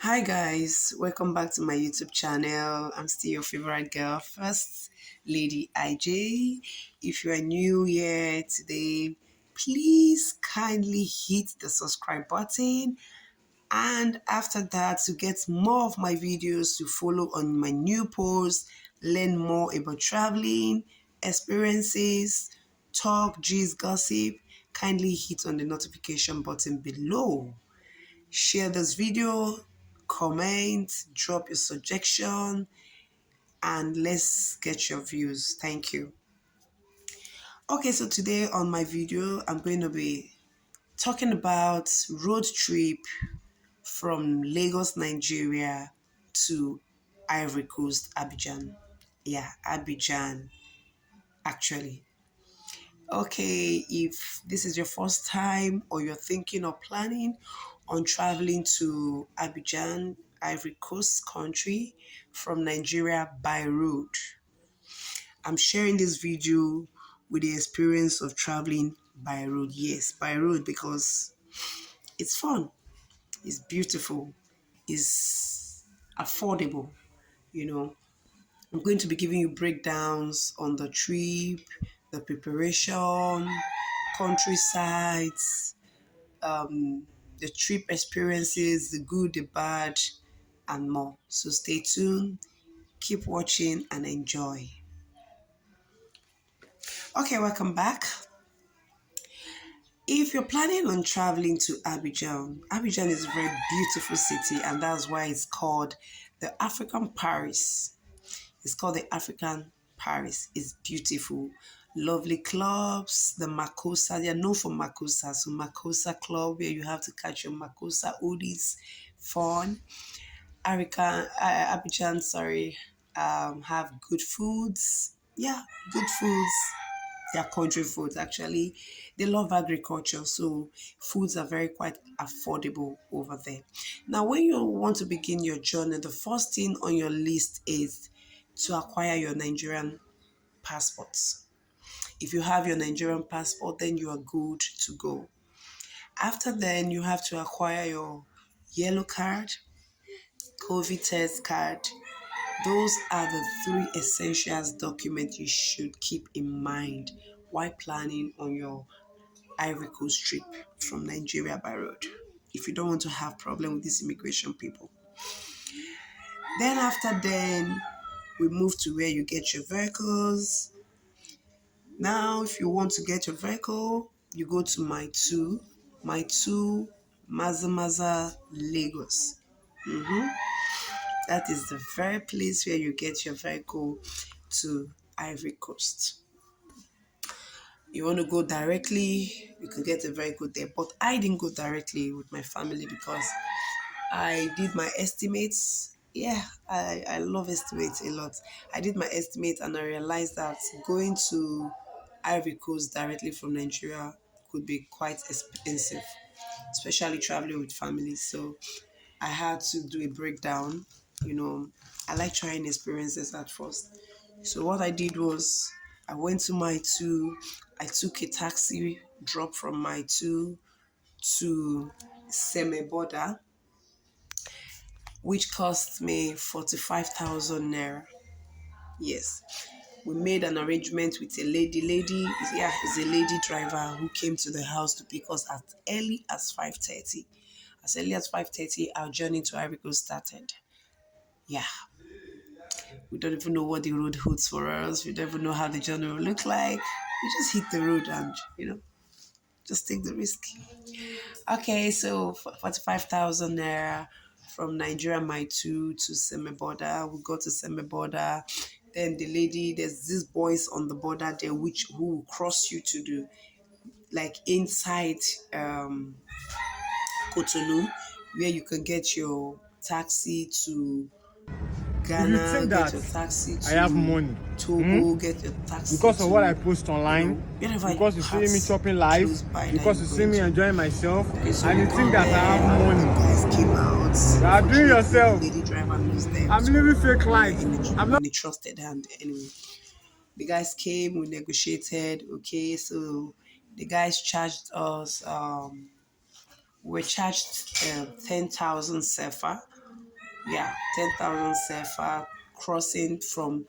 Hi guys, welcome back to my YouTube channel. I'm still your favorite girl, First Lady IJ. If you are new here today, please kindly hit the subscribe button. And after that, to get more of my videos to follow on my new posts, learn more about traveling, experiences, talk, gist, gossip, kindly hit on the notification button below. Share this video, comment, drop your suggestion, and let's get your views. Thank you. Okay, so today on my video, I'm going to be talking about road trip from Lagos, Nigeria to Ivory Coast, Abidjan. Yeah, Abidjan, actually. Okay, if this is your first time or you're thinking or planning on traveling to Abidjan, Ivory Coast country from Nigeria by road, I'm sharing this video with the experience of traveling by road. Yes, by road because it's fun, it's beautiful, it's affordable, you know. I'm going to be giving you breakdowns on the trip, the preparation, countrysides, the trip experiences, the good, the bad, and more. So stay tuned, keep watching, and enjoy. Okay, welcome back. If you're planning on traveling to Abidjan, Abidjan is a very beautiful city, and that's why it's called the African Paris. It's called the African Paris. It's beautiful. Lovely clubs, the Makosa. They are known for Makosa. So Makosa Club where you have to catch your Makosa oldies. Fun. Abidjan, sorry, have good foods. Yeah, good foods. Their country foods actually. They love agriculture, so foods are very quite affordable over there. Now, when you want to begin your journey, the first thing on your list is to acquire your Nigerian passports. If you have your Nigerian passport, then you are good to go. After then, you have to acquire your yellow card, COVID test card. Those are the three essentials documents you should keep in mind while planning on your Ivory Coast trip from Nigeria by road. If you don't want to have problem with these immigration people. Then after then, we move to where you get your vehicles. Now, if you want to get your vehicle, you go to My2, Maza Lagos. That is the very place where you get your vehicle to Ivory Coast. You want to go directly, you can get a vehicle there. But I didn't go directly with my family because I did my estimates. Yeah, I love estimates a lot. I did my estimates and I realized that going to Ivory Coast directly from Nigeria could be quite expensive, especially traveling with families. So I had to do a breakdown. You know, I like trying experiences at first. So what I did was I went to My2. I took a taxi drop from My2 to Seme Border, which cost me 45,000 naira. Yes. We made an arrangement with a lady. Yeah, is a lady driver who came to the house to pick us as early as 5:30. As early as 5:30, our journey to Ivory Coast started. Yeah, we don't even know what the road holds for us. We don't even know how the journey will look like. We just hit the road and, just take the risk. Okay, so 45,000 naira from Nigeria, My2 to Seme Border. We got to Seme Border. Then the lady, there's these boys on the border there, who will cross you to do like inside Cotonou, where you can get your taxi to If you Ghana, think get that your taxi I have to money Togo, get your taxi because of what I to, post online, wherever because you see me parts chopping life, close by that because you're you see going me to. enjoying myself, Okay, so and we you think got that there I have and the money, guys came out. you are doing Fortunately, the yourself. lady driver knows them, I'm so living fake we were life. I'm not in a trusted hand anyway. The guys came, we negotiated. Okay, so the guys charged us. We were charged 10,000 sefa Yeah, 10,000 sefa crossing from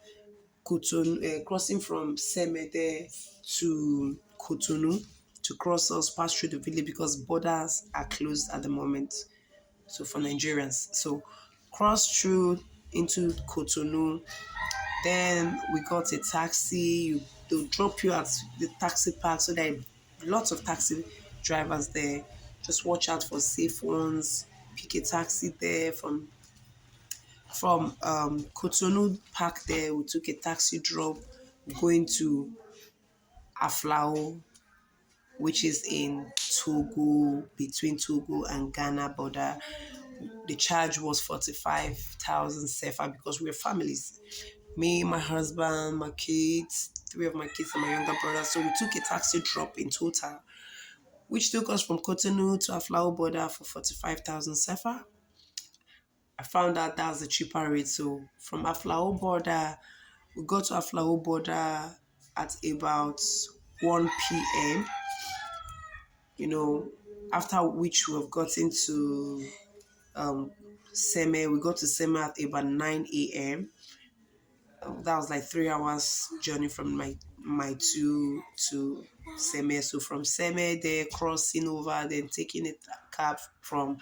Semede to Cotonou to cross us, pass through the village because borders are closed at the moment. So for Nigerians, so cross through into Cotonou. Then we got a taxi. They'll drop you at the taxi park. So there are lots of taxi drivers there. Just watch out for safe ones. Pick a taxi there from Cotonou Park. There we took a taxi drop going to Aflao, which is in Togo, between Togo and Ghana border. The charge was 45,000 sefa because we're families. Me, my husband, my kids, three of my kids, and my younger brother. So we took a taxi drop in total, which took us from Cotonou to Aflao border for 45,000 sefa. I found out that's the cheaper rate. So from Aflao border, we got to Aflao border at about 1 p.m. After which we have gotten to um, Seme. We got to Seme at about 9 a.m. That was like 3 hours journey from my two to Seme. So from Seme, there crossing over, then taking a cab from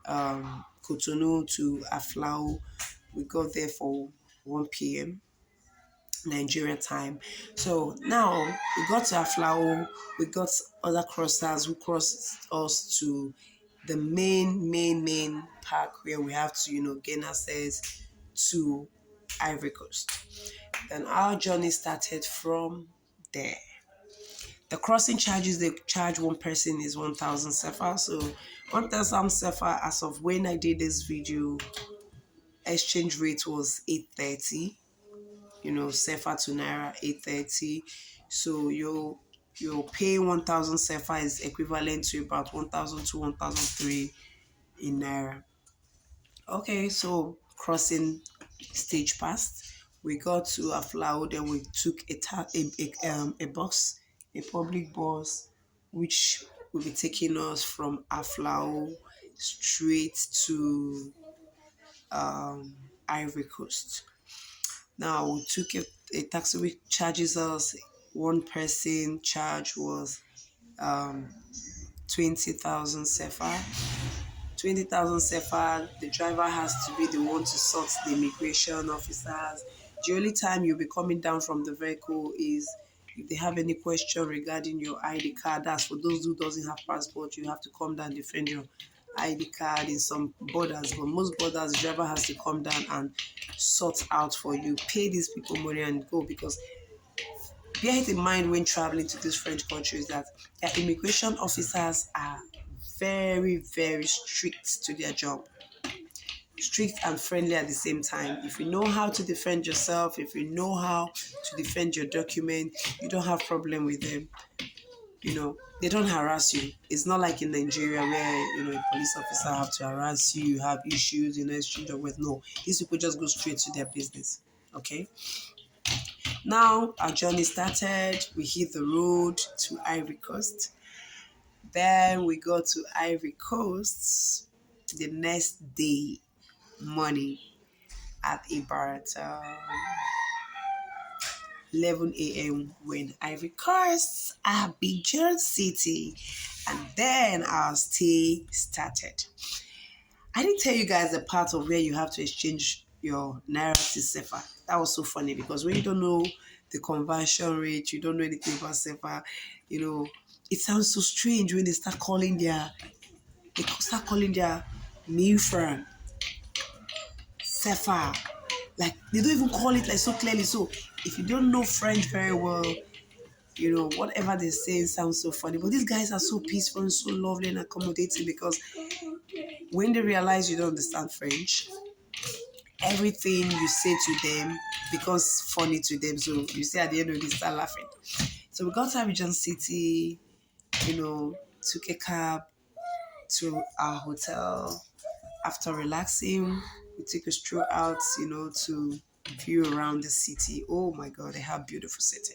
Cotonou to Aflao. We got there for 1 p.m. Nigerian time. So now we got to Aflao, we got other crossers who crossed us to the main park where we have to, gain access to Ivory Coast. Then our journey started from there. The crossing charges they charge one person is 1,000 sefa. So 1,000 sefa as of when I did this video, exchange rate was 830. Sefa to naira 830. So your pay 1,000 sefa is equivalent to about 1,000 to 1,003 in naira. Okay, so crossing stage passed. We got to Aflao, then we took a bus, a public bus, which will be taking us from Aflao straight to Ivory Coast. Now we took a taxi which charges us, one person charge was 20,000 sefa. 20,000 sefa, the driver has to be the one to sort the immigration officers. The only time you'll be coming down from the vehicle is if they have any question regarding your ID card. That's for those who doesn't have passport, you have to come down and defend your ID card in some borders. But most borders, the driver has to come down and sort out for you. Pay these people money and go, because bear it in mind when traveling to these French countries that their immigration officers are very, very strict to their job. Strict and friendly at the same time. If you know how to defend yourself, if you know how to defend your document, you don't have problem with them. They don't harass you. It's not like in Nigeria where, a police officer have to harass you, you have issues, exchange of words. No, these people just go straight to their business. Okay. Now our journey started. We hit the road to Ivory Coast. Then we go to Ivory Coast the next day morning at about 11 a.m. when Ivory Coast, Abidjan City, and then our stay started. I didn't tell you guys the part of where you have to exchange your naira to sefa. That was so funny because when you don't know the conversion rate, you don't know anything about sefa, it sounds so strange when they start calling their new firm sefa. Like they don't even call it like so clearly. So if you don't know French very well, whatever they say sounds so funny. But these guys are so peaceful and so lovely and accommodating because when they realize you don't understand French, everything you say to them becomes funny to them. So you say at the end of it, start laughing. So we got to Abidjan City, took a cab to our hotel. After relaxing, we took a stroll out, to view around the city. Oh my God, they have beautiful city.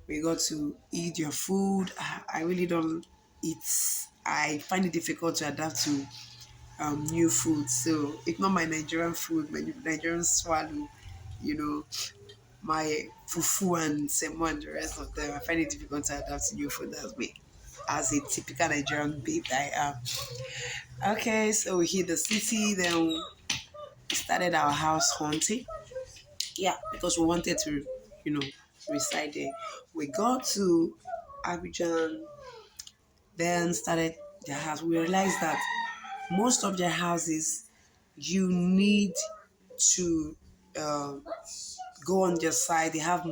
We got to eat your food. I really don't eat. I find it difficult to adapt to new food. So if not my Nigerian food, my Nigerian swallow, you know, my fufu and semo and the rest of them, I find it difficult to adapt to new food as me. As a typical Nigerian babe I am. Okay, so we hit the city, then we started our house hunting. Yeah, because we wanted to, you know, reside there. We got to Abidjan, then started their house. We realized that most of their houses, you need to go on their side. They have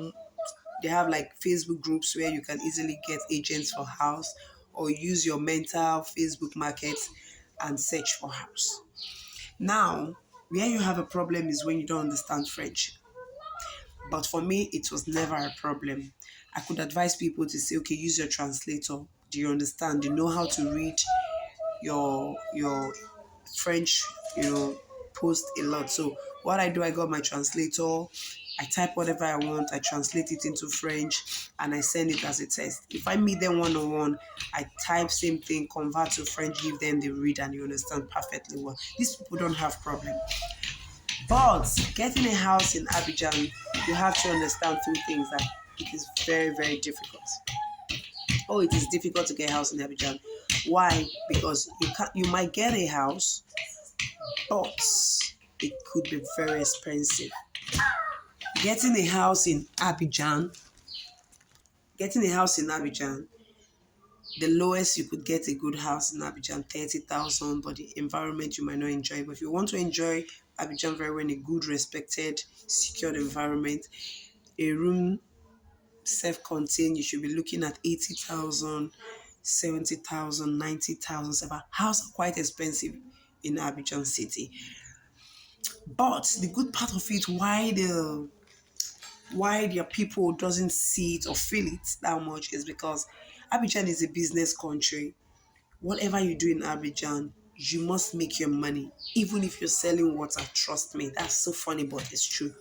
like Facebook groups where you can easily get agents for house, or use your mental Facebook market and search for house. Now, where you have a problem is when you don't understand French. But for me, it was never a problem. I could advise people to say, okay, use your translator. Do you understand? You know how to read your French, post a lot. So what I do, I got my translator. I type whatever I want. I translate it into French, and I send it as a test. If I meet them one on one, I type same thing, convert to French, give them the read, and you understand perfectly well. These people don't have problem. But getting a house in Abidjan, you have to understand two things, that it is very, very difficult. Oh, it is difficult to get a house in Abidjan. Why? Because you might get a house, but it could be very expensive. Getting a house in Abidjan, getting a house in Abidjan, the lowest you could get a good house in Abidjan, 30,000, but the environment you might not enjoy. But if you want to enjoy Abidjan very well in a good, respected, secured environment, a room self-contained, you should be looking at 80,000, 70,000, 90,000. 70,000. Houses are quite expensive in Abidjan city. But the good part of it, why their people doesn't see it or feel it that much, is because Abidjan is a business country. Whatever you do in Abidjan, you must make your money. Even if you're selling water, trust me, that's so funny, but it's true.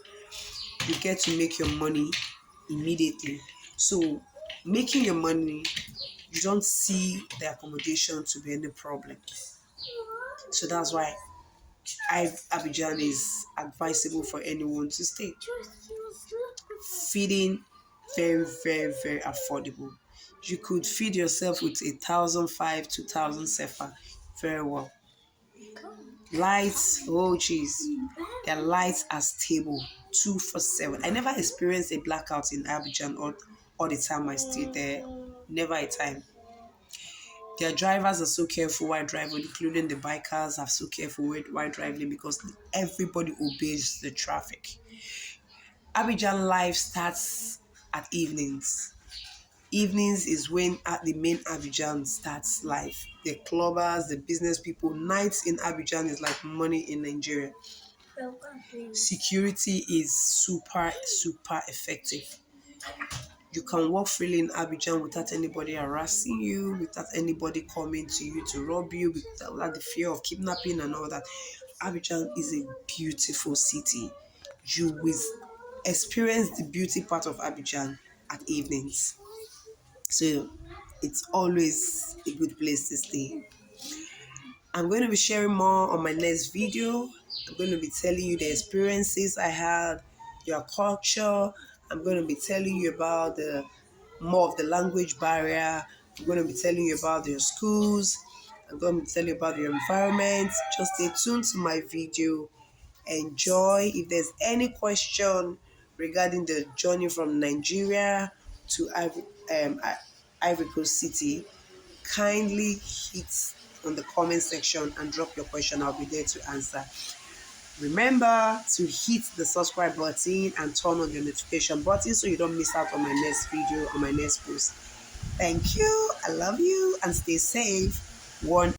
You get to make your money immediately. So making your money, you don't see the accommodation to be any problem. So that's why Abidjan is advisable for anyone to stay. Feeding, very, very, very affordable. You could feed yourself with 1,005, 2,000 sefa very well. Lights, oh jeez, their lights are stable 247. I never experienced a blackout in Abidjan all the time I stayed there. Never a time. Their drivers are so careful while driving, including the bikers are so careful while driving, because everybody obeys the traffic. Abidjan life starts at evenings. Evenings is when at the main Abidjan starts life. The clubbers, the business people, nights in Abidjan is like money in Nigeria. Security is super, super effective. You can walk freely in Abidjan without anybody harassing you, without anybody coming to you to rob you, without the fear of kidnapping and all that. Abidjan is a beautiful city. You will experience the beauty part of Abidjan at evenings. So it's always a good place to stay. I'm going to be sharing more on my next video. I'm going to be telling you the experiences I had, your culture. I'm going to be telling you about the more of the language barrier. I'm going to be telling you about your schools. I'm going to be telling you about your environment. Just stay tuned to my video. Enjoy. If there's any question regarding the journey from Nigeria to Ivory Coast City, kindly hit on the comment section and drop your question. I'll be there to answer. Remember to hit the subscribe button and turn on the notification button so you don't miss out on my next video or my next post. Thank you. I love you and stay safe. One